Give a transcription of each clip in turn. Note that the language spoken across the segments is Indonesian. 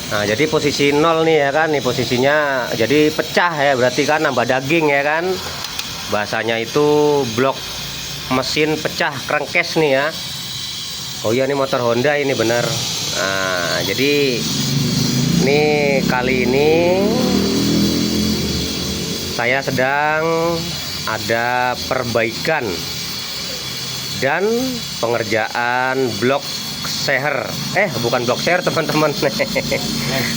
Nah, jadi posisi nol nih ya kan, nih posisinya jadi pecah ya, berarti kan nambah daging ya kan. Bahasanya itu blok mesin pecah crankcase nih ya. Oh iya, ini motor Honda ini bener. Nah, jadi ini kali ini saya sedang ada perbaikan dan pengerjaan blok seher, bukan blok seher teman-teman,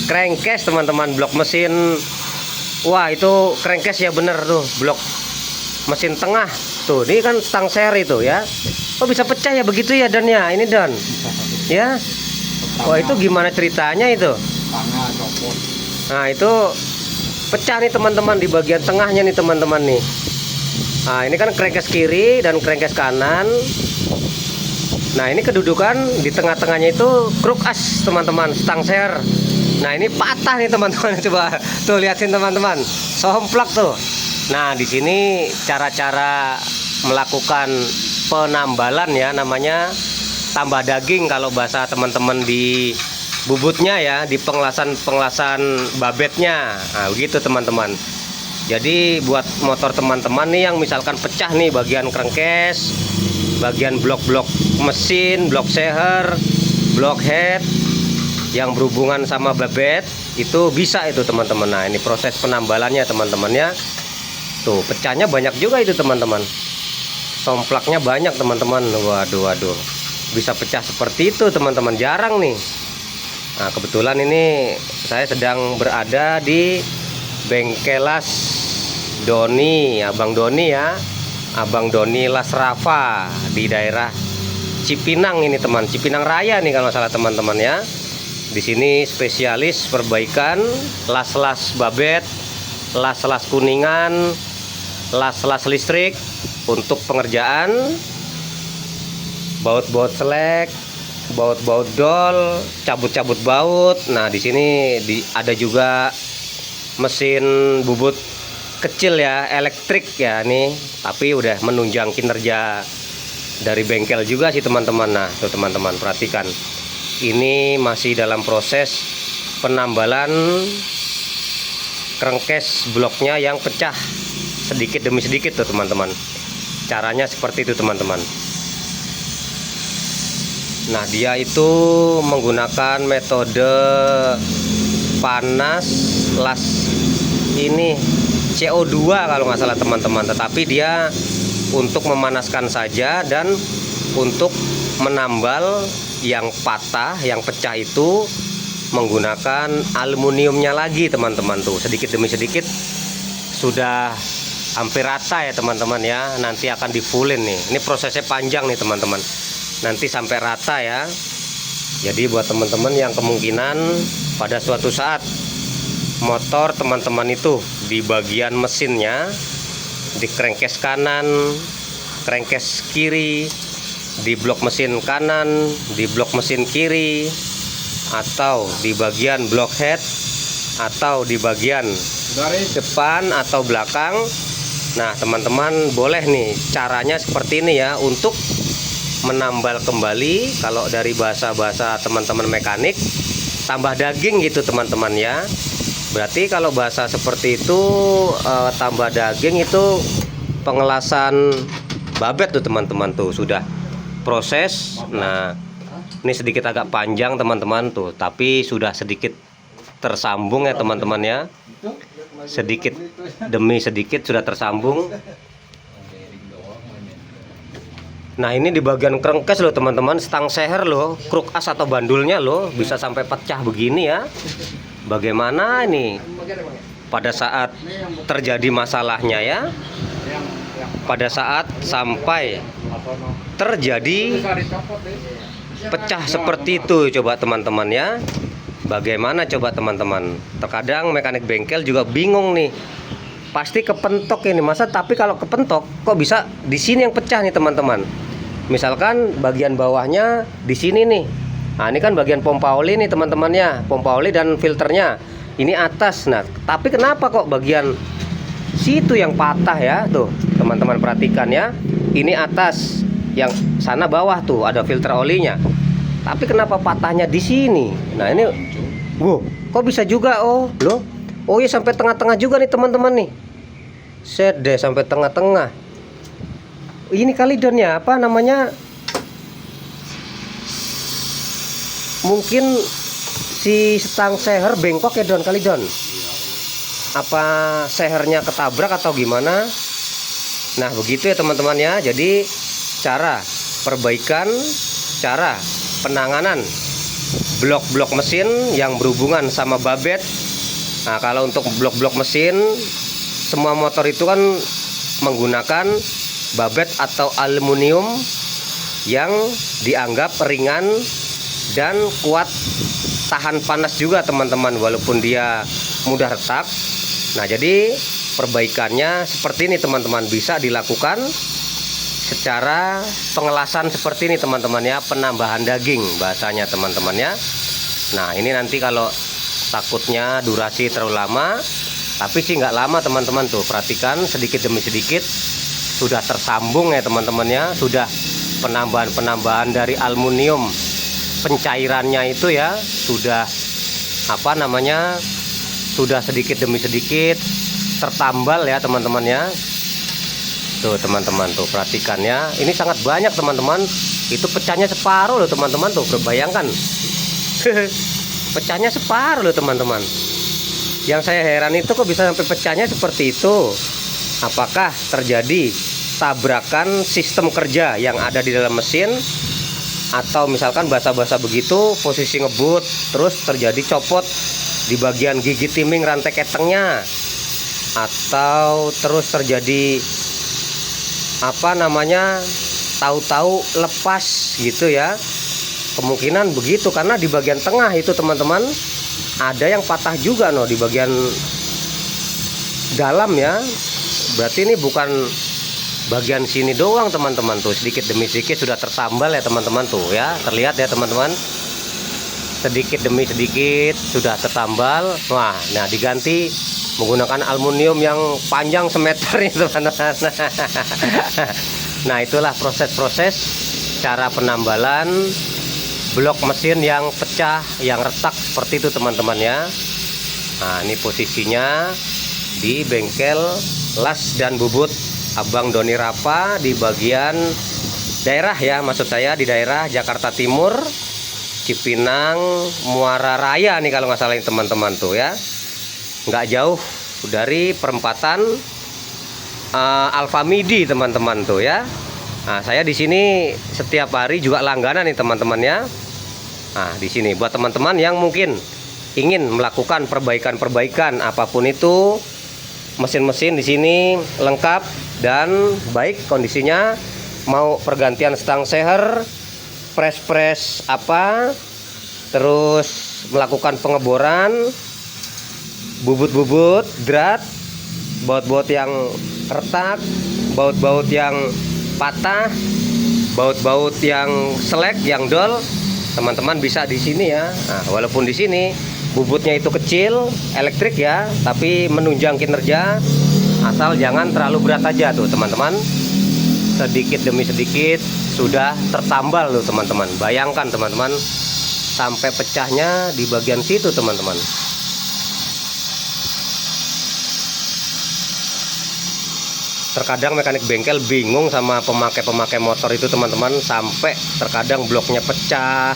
crankcase teman-teman, blok mesin. Wah, itu crankcase ya bener tuh, blok mesin tengah tuh. Ini kan stang seher itu ya. Oh, bisa pecah ya begitu ya Dan ya, ini Dan ya. Wah, itu gimana ceritanya itu? Nah, itu pecah nih teman-teman di bagian tengahnya nih teman-teman nih. Nah, ini kan crankcase kiri dan crankcase kanan. Nah, ini kedudukan di tengah-tengahnya itu kruk as teman-teman, stang seher. Nah, ini patah nih teman-teman. Coba tuh liatin teman-teman, somplak tuh. Nah, di sini cara-cara melakukan penambalan ya, namanya tambah daging kalau bahasa teman-teman di bubutnya ya, di pengelasan babetnya. Nah, begitu teman-teman. Jadi buat motor teman-teman nih yang misalkan pecah nih bagian crankcase, bagian blok-blok mesin, blok seher, blok head yang berhubungan sama babet, itu bisa itu teman-teman. Nah, ini proses penambalannya teman-teman ya. Tuh, pecahnya banyak juga itu teman-teman. Somplaknya banyak teman-teman. Waduh. Bisa pecah seperti itu teman-teman, jarang nih. Nah, kebetulan ini saya sedang berada di Bengkelas Doni, Abang Doni ya. Abang Doni Las Rafa di daerah Cipinang ini teman, Cipinang Raya nih kalau salah teman-teman ya. Di sini spesialis perbaikan las-las babet, las-las kuningan, las-las listrik untuk pengerjaan baut-baut selek, baut-baut dol, cabut-cabut baut. Nah, di sini ada juga mesin bubut kecil ya, elektrik ya nih, tapi udah menunjang kinerja dari bengkel juga sih teman-teman. Nah, tuh teman-teman perhatikan, ini masih dalam proses penambalan crankcase bloknya yang pecah sedikit demi sedikit tuh teman-teman. Caranya seperti itu teman-teman. Nah, dia itu menggunakan metode panas las ini CO2 kalau nggak salah teman-teman, tetapi dia untuk memanaskan saja dan untuk menambal yang patah, yang pecah itu menggunakan aluminiumnya lagi teman-teman. Tuh, sedikit demi sedikit sudah hampir rata ya teman-teman ya. Nanti akan di fullin nih. Ini prosesnya panjang nih teman-teman, nanti sampai rata ya. Jadi buat teman-teman yang kemungkinan pada suatu saat motor teman-teman itu di bagian mesinnya, di crankcase kanan, crankcase kiri, di blok mesin kanan, di blok mesin kiri, atau di bagian block head, atau di bagian depan atau belakang. Nah, teman-teman boleh nih caranya seperti ini ya, untuk menambal kembali. Kalau dari bahasa-bahasa teman-teman mekanik, tambah daging gitu teman-teman ya. Berarti kalau bahasa seperti itu tambah daging itu pengelasan babet tuh teman-teman. Tuh sudah proses. Nah, ini sedikit agak panjang teman-teman tuh, tapi sudah sedikit tersambung ya teman-teman ya. Sedikit demi sedikit sudah tersambung. Nah, ini di bagian crankcase loh teman-teman, stang seher loh, kruk as atau bandulnya loh bisa sampai pecah begini ya. Bagaimana ini pada saat terjadi masalahnya ya, pada saat sampai terjadi pecah seperti itu, coba teman-teman ya. Bagaimana coba teman-teman? Terkadang mekanik bengkel juga bingung nih, pasti kepentok ini masa, tapi kalau kepentok kok bisa di sini yang pecah nih teman-teman. Misalkan bagian bawahnya di sini nih. Nah, ini kan bagian pompa oli nih teman-teman ya, pompa oli dan filternya ini atas. Nah, tapi kenapa kok bagian situ yang patah ya? Tuh teman-teman perhatikan ya, ini atas, yang sana bawah tuh ada filter olinya, tapi kenapa patahnya di sini? Nah, ini Wow, kok bisa juga? Oh loh, oh ya sampai tengah-tengah juga nih teman-teman nih. Set deh sampai tengah-tengah. Ini kali Don ya, apa namanya, mungkin si stang seher bengkok ya Don, kali Don. Apa sehernya ketabrak atau gimana? Nah begitu ya teman-teman ya. Jadi cara perbaikan, cara penanganan blok-blok mesin yang berhubungan sama babet. Nah kalau untuk blok-blok mesin, semua motor itu kan menggunakan babet atau aluminium yang dianggap ringan dan kuat tahan panas juga teman-teman, walaupun dia mudah retak. Nah jadi perbaikannya seperti ini teman-teman, bisa dilakukan secara pengelasan seperti ini teman-teman ya, penambahan daging bahasanya teman-teman ya. Nah ini nanti kalau takutnya durasi terlalu lama, tapi sih nggak lama teman-teman tuh, perhatikan sedikit demi sedikit sudah tersambung ya teman-teman ya, sudah penambahan dari aluminium, pencairannya itu ya sudah apa namanya, sudah sedikit demi sedikit tertambal ya teman-teman ya. Tuh teman-teman tuh perhatikan ya, ini sangat banyak teman-teman, itu pecahnya separuh loh teman-teman tuh, berbayangkan. Pecahnya separuh loh teman-teman. Yang saya heran itu kok bisa sampai pecahnya seperti itu. Apakah terjadi tabrakan sistem kerja yang ada di dalam mesin, atau misalkan basah-basah begitu posisi ngebut terus terjadi copot di bagian gigi timing rantai ketengnya, atau terus terjadi apa namanya, tahu-tahu lepas gitu ya. Kemungkinan begitu karena di bagian tengah itu teman-teman ada yang patah juga di bagian dalam ya. Berarti ini bukan bagian sini doang teman-teman tuh, sedikit demi sedikit sudah tertambal ya teman-teman tuh ya, terlihat ya teman-teman, sedikit demi sedikit sudah tertambal. Wah, nah diganti menggunakan aluminium yang panjang semeter ini teman-teman. Nah itulah proses-proses cara penambalan blok mesin yang pecah, yang retak seperti itu teman-teman ya. Nah ini posisinya di bengkel las dan bubut Abang Doni Rapa di bagian daerah ya, maksud saya di daerah Jakarta Timur, Cipinang, Muara Raya nih kalau nggak salah ini teman-teman tuh ya, nggak jauh dari perempatan Alfamidi teman-teman tuh ya. Nah saya di sini setiap hari juga langganan nih teman-teman ya. Nah di sini buat teman-teman yang mungkin ingin melakukan perbaikan apapun itu, mesin-mesin di sini lengkap dan baik kondisinya, mau pergantian stang seher, press apa, terus melakukan pengeboran bubut-bubut, drat, baut-baut yang retak, baut-baut yang patah, baut-baut yang selek, yang dol, teman-teman bisa di sini ya. Nah, walaupun di sini bubutnya itu kecil, elektrik ya, tapi menunjang kinerja, asal jangan terlalu berat aja tuh teman-teman. Sedikit demi sedikit sudah tertambal loh teman-teman. Bayangkan teman-teman, sampai pecahnya di bagian situ teman-teman. Terkadang mekanik bengkel bingung sama pemakai motor itu teman-teman, sampai terkadang bloknya pecah,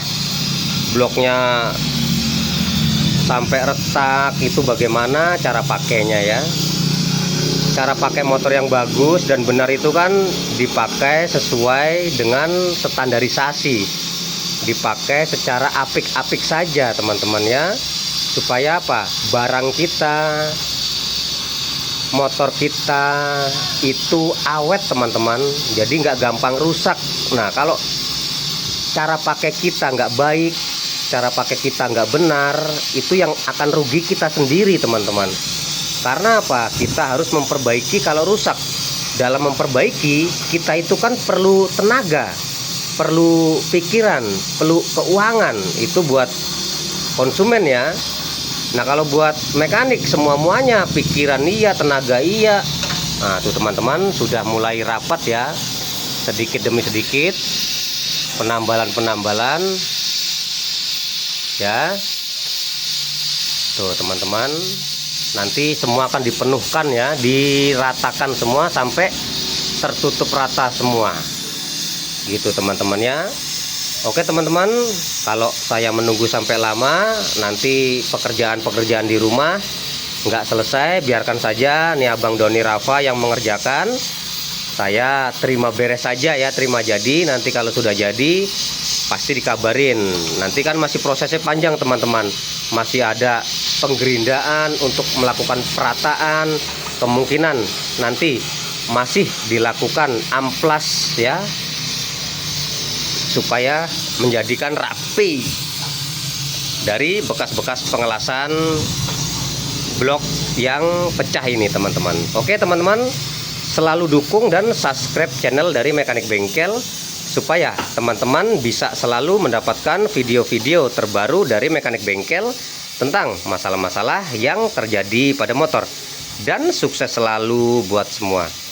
bloknya sampai retak. Itu bagaimana cara pakainya ya. Cara pakai motor yang bagus dan benar itu kan dipakai sesuai dengan standarisasi, dipakai secara apik-apik saja teman-teman ya, supaya apa, barang kita, motor kita itu awet teman-teman, jadi nggak gampang rusak. Nah kalau cara pakai kita nggak baik, cara pakai kita nggak benar, itu yang akan rugi kita sendiri teman-teman. Karena apa, kita harus memperbaiki kalau rusak. Dalam memperbaiki kita itu kan perlu tenaga, perlu pikiran, perlu keuangan, itu buat konsumen ya. Nah kalau buat mekanik semuanya pikiran iya, tenaga iya. Nah tuh teman-teman sudah mulai rapat ya, sedikit demi sedikit penambalan ya. Tuh teman-teman, nanti semua akan dipenuhkan ya, diratakan semua sampai tertutup rata semua gitu teman-teman ya. Oke teman-teman, kalau saya menunggu sampai lama, nanti pekerjaan-pekerjaan di rumah nggak selesai, biarkan saja nih Abang Doni Rafa yang mengerjakan. Saya terima beres saja ya, terima jadi. Nanti kalau sudah jadi pasti dikabarin. Nanti kan masih prosesnya panjang teman-teman, masih ada penggerindaan untuk melakukan perataan, kemungkinan nanti masih dilakukan amplas ya, supaya menjadikan rapi dari bekas-bekas pengelasan blok yang pecah ini teman-teman. Oke teman-teman, selalu dukung dan subscribe channel dari Mekanik Bengkel supaya teman-teman bisa selalu mendapatkan video-video terbaru dari Mekanik Bengkel tentang masalah-masalah yang terjadi pada motor. Dan sukses selalu buat semua.